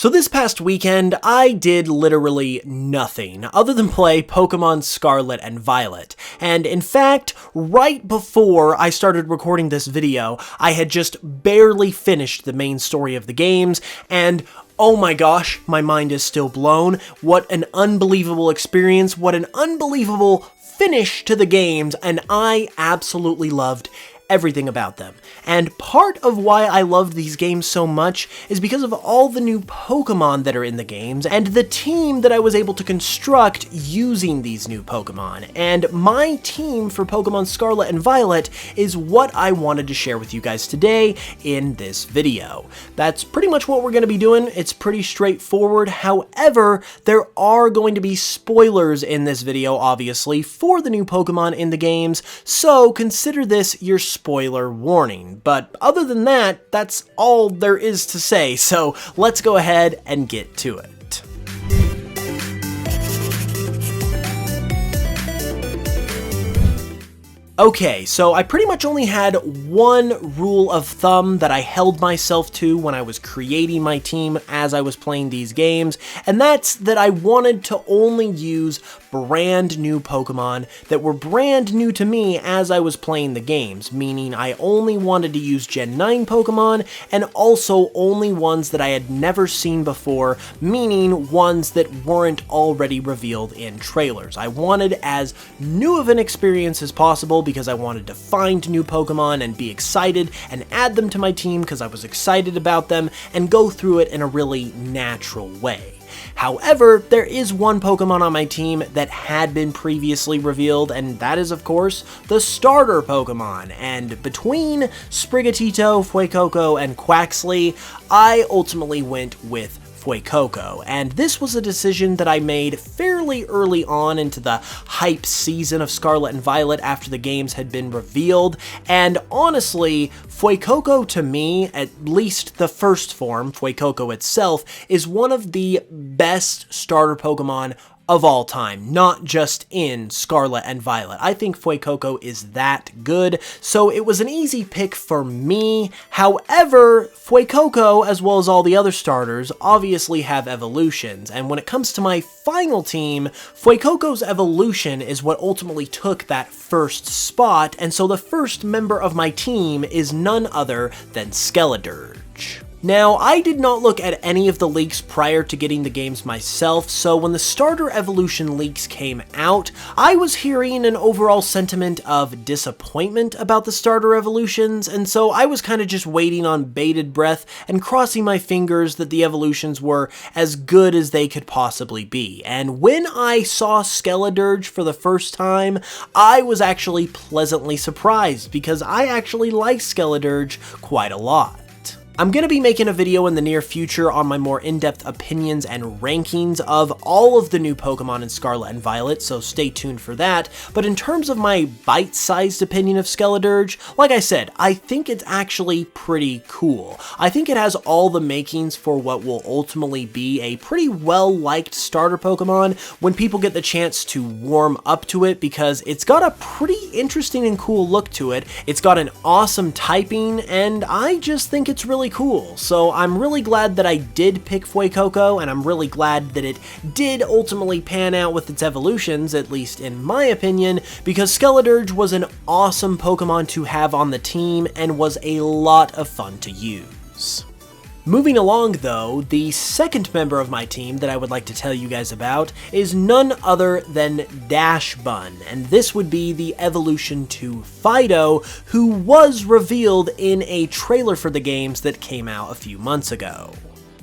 So this past weekend, I did literally nothing other than play Pokémon Scarlet and Violet. And in fact, right before I started recording this video, I had just barely finished the main story of the games, and oh my gosh, my mind is still blown. What an unbelievable experience, what an unbelievable finish to the games, and I absolutely loved everything about them. And part of why I loved these games so much is because of all the new Pokemon that are in the games and the team that I was able to construct using these new Pokemon. And my team for Pokemon Scarlet and Violet is what I wanted to share with you guys today in this video. That's pretty much what we're going to be doing. It's pretty straightforward. However, there are going to be spoilers in this video, obviously, for the new Pokemon in the games, so consider this your spoiler warning. But other than that, that's all there is to say, so let's go ahead and get to it. Okay, so I pretty much only had one rule of thumb that I held myself to when I was creating my team as I was playing these games, and that's that I wanted to only use brand new Pokemon that were brand new to me as I was playing the games, meaning I only wanted to use Gen 9 Pokemon and also only ones that I had never seen before, meaning ones that weren't already revealed in trailers. I wanted as new of an experience as possible because I wanted to find new Pokemon and be excited and add them to my team because I was excited about them and go through it in a really natural way. However, there is one Pokemon on my team that had been previously revealed, and that is, of course, the starter Pokemon. And between Sprigatito, Fuecoco, and Quaxly, I ultimately went with Fuecoco, and this was a decision that I made fairly early on into the hype season of Scarlet and Violet after the games had been revealed, and honestly, Fuecoco to me, at least the first form, Fuecoco itself, is one of the best starter Pokemon of all time, not just in Scarlet and Violet. I think Fuecoco is that good, so it was an easy pick for me. However, Fuecoco, as well as all the other starters, obviously have evolutions, and when it comes to my final team, Fuecoco's evolution is what ultimately took that first spot, and so the first member of my team is none other than Skeleturge. Now, I did not look at any of the leaks prior to getting the games myself, so when the starter evolution leaks came out, I was hearing an overall sentiment of disappointment about the starter evolutions, and so I was kind of just waiting on bated breath and crossing my fingers that the evolutions were as good as they could possibly be. And when I saw Skeleturge for the first time, I was actually pleasantly surprised because I actually like Skeleturge quite a lot. I'm going to be making a video in the near future on my more in-depth opinions and rankings of all of the new Pokemon in Scarlet and Violet, so stay tuned for that. But in terms of my bite-sized opinion of Skeleturge, like I said, I think it's actually pretty cool. I think it has all the makings for what will ultimately be a pretty well-liked starter Pokemon when people get the chance to warm up to it, because it's got a pretty interesting and cool look to it. It's got an awesome typing, and I just think it's really cool. So I'm really glad that I did pick Fuecoco, and I'm really glad that it did ultimately pan out with its evolutions, at least in my opinion, because Skeleturge was an awesome Pokemon to have on the team and was a lot of fun to use. Moving along though, the second member of my team that I would like to tell you guys about is none other than Dashbun, and this would be the evolution to Fido, who was revealed in a trailer for the games that came out a few months ago.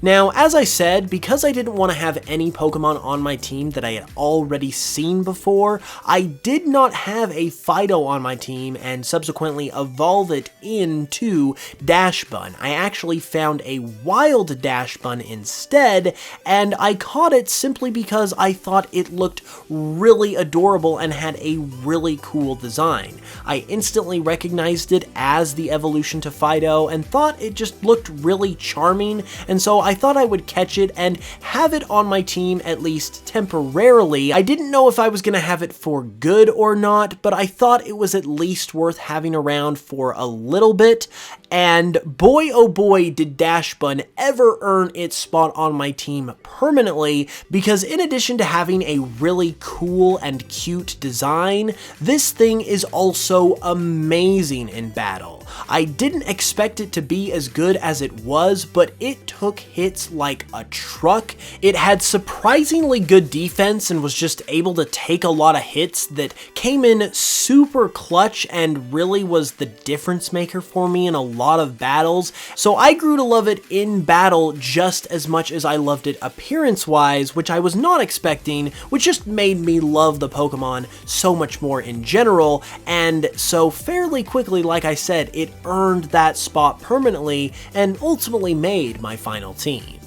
Now, as I said, because I didn't want to have any Pokemon on my team that I had already seen before, I did not have a Fido on my team and subsequently evolve it into Dashbun. I actually found a wild Dashbun instead, and I caught it simply because I thought it looked really adorable and had a really cool design. I instantly recognized it as the evolution to Fido and thought it just looked really charming, and so I thought I would catch it and have it on my team at least temporarily. I didn't know if I was going to have it for good or not, but I thought it was at least worth having around for a little bit, And boy oh boy did Dashbun ever earn its spot on my team permanently, because in addition to having a really cool and cute design, this thing is also amazing in battle. I didn't expect it to be as good as it was, but it took hits like a truck. It had surprisingly good defense and was just able to take a lot of hits that came in super clutch and really was the difference maker for me in a lot of battles. So I grew to love it in battle just as much as I loved it appearance-wise, which I was not expecting, which just made me love the Pokemon so much more in general. And so fairly quickly, like I said, it earned that spot permanently and ultimately made my final team.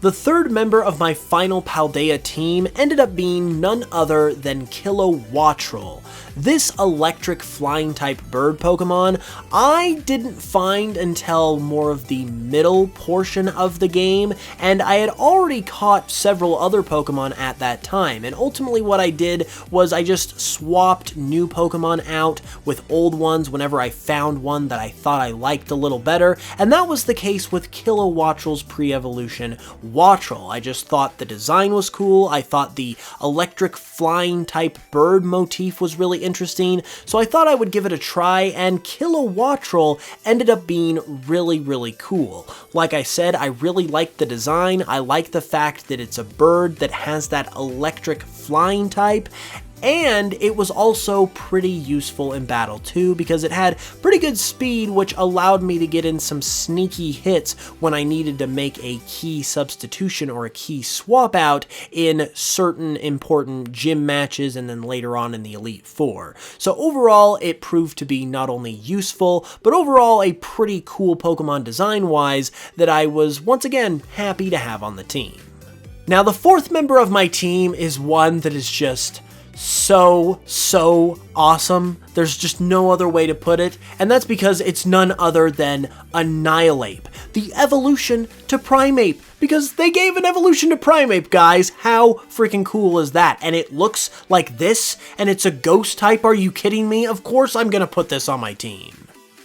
The third member of my final Paldea team ended up being none other than Kilowattroll. This electric flying type bird Pokemon I didn't find until more of the middle portion of the game, and I had already caught several other Pokemon at that time, and ultimately what I did was I just swapped new Pokemon out with old ones whenever I found one that I thought I liked a little better, and that was the case with Kilowattroll's pre-evolution Wattrel. I just thought the design was cool, I thought the electric flying type bird motif was really interesting, so I thought I would give it a try, and Kilowattroll ended up being really cool. Like I said, I really liked the design, I like the fact that it's a bird that has that electric flying type, and it was also pretty useful in battle too, because it had pretty good speed, which allowed me to get in some sneaky hits when I needed to make a key substitution or a key swap out in certain important gym matches and then later on in the Elite Four. So overall, it proved to be not only useful, but overall a pretty cool Pokemon design-wise that I was once again happy to have on the team. Now the fourth member of my team is one that is just so awesome. There's just no other way to put it, and that's because it's none other than Annihilate, the evolution to Primeape, because they gave an evolution to Primeape, guys. How freaking cool is that? And it looks like this, and it's a ghost type. Are you kidding me? Of course I'm gonna put this on my team.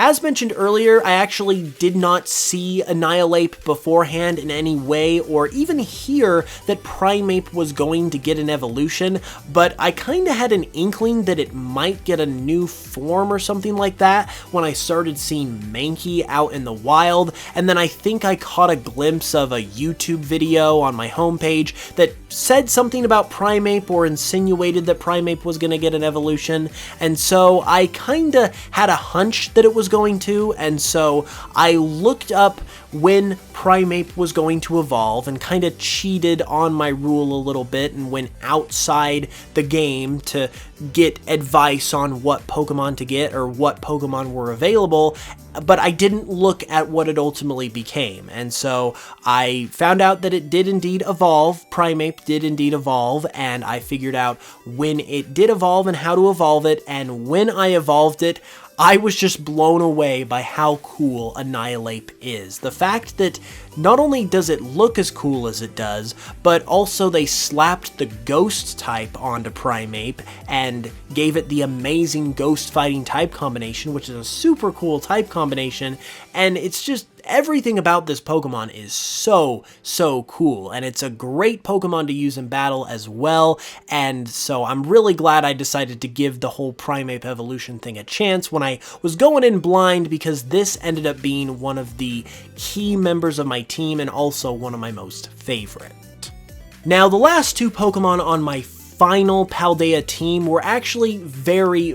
As mentioned earlier, I actually did not see Annihilate beforehand in any way, or even hear that Primeape was going to get an evolution, but I kinda had an inkling that it might get a new form or something like that when I started seeing Mankey out in the wild, and then I think I caught a glimpse of a YouTube video on my homepage that said something about Primeape or insinuated that Primeape was gonna get an evolution, and so I kinda had a hunch that it was going to, and so I looked up when Primeape was going to evolve and kind of cheated on my rule a little bit and went outside the game to get advice on what Pokemon to get or what Pokemon were available, but I didn't look at what it ultimately became, and so I found out that it did indeed evolve. Primeape did indeed evolve, and I figured out when it did evolve and how to evolve it, and when I evolved it, I was just blown away by how cool Annihilate is. The fact that not only does it look as cool as it does, but also they slapped the ghost type onto Primeape and gave it the amazing ghost fighting type combination, which is a super cool type combination, and it's just everything about this Pokemon is so cool, and it's a great Pokemon to use in battle as well, and so I'm really glad I decided to give the whole Primeape evolution thing a chance when I was going in blind, because this ended up being one of the key members of my team and also one of my most favorite. Now, the last two Pokemon on my final Paldea team were actually very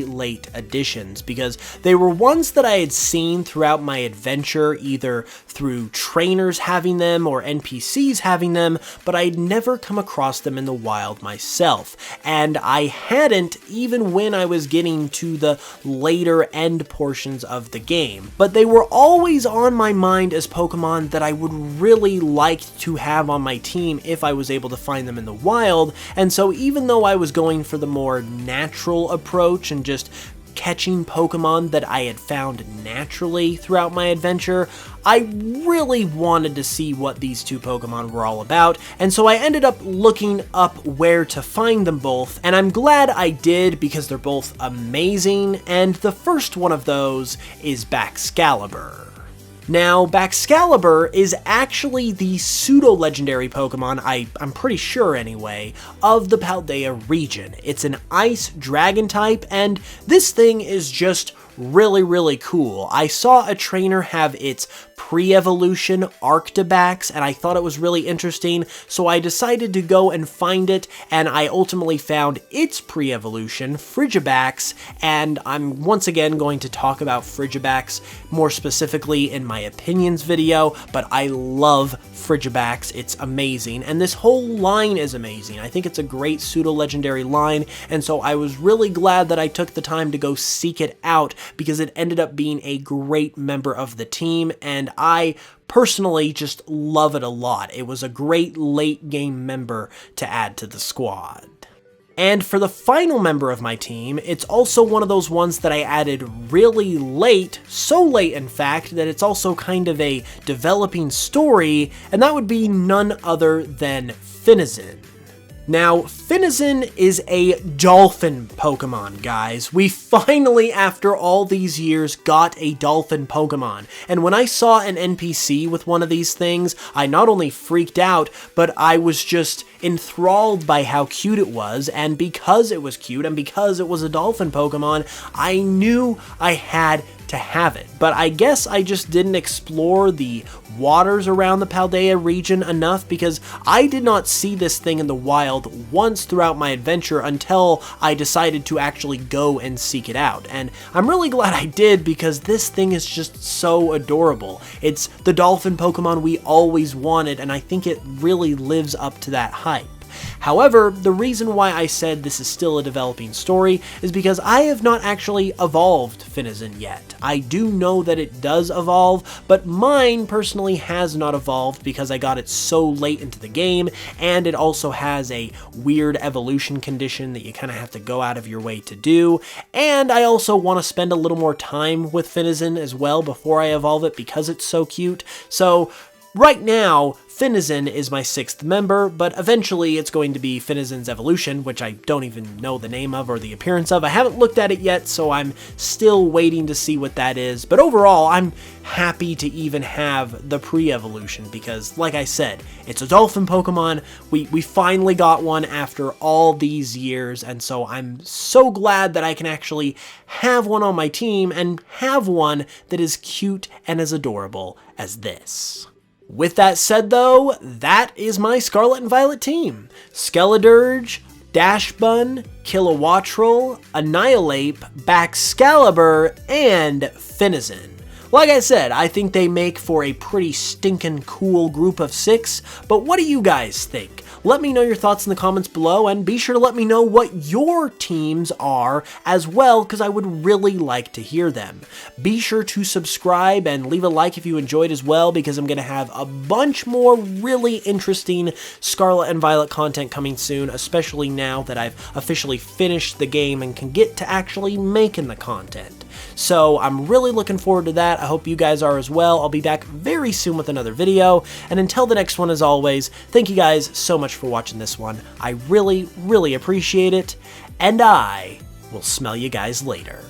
late additions, because they were ones that I had seen throughout my adventure, either through trainers having them or NPCs having them, but I had never come across them in the wild myself, and I hadn't even when I was getting to the later end portions of the game, but they were always on my mind as Pokemon that I would really like to have on my team if I was able to find them in the wild, and so even though I was going for the more natural approach and just catching Pokemon that I had found naturally throughout my adventure, I really wanted to see what these two Pokemon were all about, and so I ended up looking up where to find them both, and I'm glad I did because they're both amazing, and the first one of those is Excalibur. Now, Excalibur is actually the pseudo-legendary Pokemon, I'm pretty sure anyway, of the Paldea region. It's an ice dragon type, and this thing is just really cool. I saw a trainer have its pre-evolution Arctibax, and I thought it was really interesting, so I decided to go and find it, and I ultimately found its pre-evolution, Frigibax, and I'm once again going to talk about Frigibax more specifically in my opinions video, but I love Frigibax, it's amazing, and this whole line is amazing. I think it's a great pseudo-legendary line, and so I was really glad that I took the time to go seek it out, because it ended up being a great member of the team, and I personally just love it a lot. It was a great late game member to add to the squad. And for the final member of my team, it's also one of those ones that I added really late, so late in fact that it's also kind of a developing story, and that would be none other than Finnison. Now, Finnison is a dolphin Pokemon, guys. We finally, after all these years, got a dolphin Pokemon. And when I saw an NPC with one of these things, I not only freaked out, but I was just enthralled by how cute it was, and because it was cute, and because it was a dolphin Pokemon, I knew I had to have it. But I guess I just didn't explore the waters around the Paldea region enough, because I did not see this thing in the wild once throughout my adventure until I decided to actually go and seek it out. And I'm really glad I did, because this thing is just so adorable. It's the dolphin Pokemon we always wanted, and I think it really lives up to that hype. However, the reason why I said this is still a developing story is because I have not actually evolved Finnison yet. I do know that it does evolve, but mine personally has not evolved because I got it so late into the game, and it also has a weird evolution condition that you kind of have to go out of your way to do, and I also want to spend a little more time with Finnison as well before I evolve it because it's so cute. So right now, Finnison is my 6th member, but eventually it's going to be Finnison's Evolution, which I don't even know the name of or the appearance of. I haven't looked at it yet, so I'm still waiting to see what that is. But overall, I'm happy to even have the pre-evolution because, like I said, it's a dolphin Pokemon. We finally got one after all these years, and so I'm so glad that I can actually have one on my team and have one that is cute and as adorable as this. With that said though, that is my Scarlet and Violet team. Skeleturge, Dashbun, kilowattroll, annihilate, Excalibur, and Finnison. Like I said, I think they make for a pretty stinkin' cool group of 6, but what do you guys think? Let me know your thoughts in the comments below, and be sure to let me know what your teams are as well, because I would really like to hear them. Be sure to subscribe and leave a like if you enjoyed as well, because I'm going to have a bunch more really interesting Scarlet and Violet content coming soon, especially now that I've officially finished the game and can get to actually making the content. So I'm really looking forward to that. I hope you guys are as well. I'll be back very soon with another video, and until the next one, as always, thank you guys so much for watching this one. I really appreciate it, and I will smell you guys later.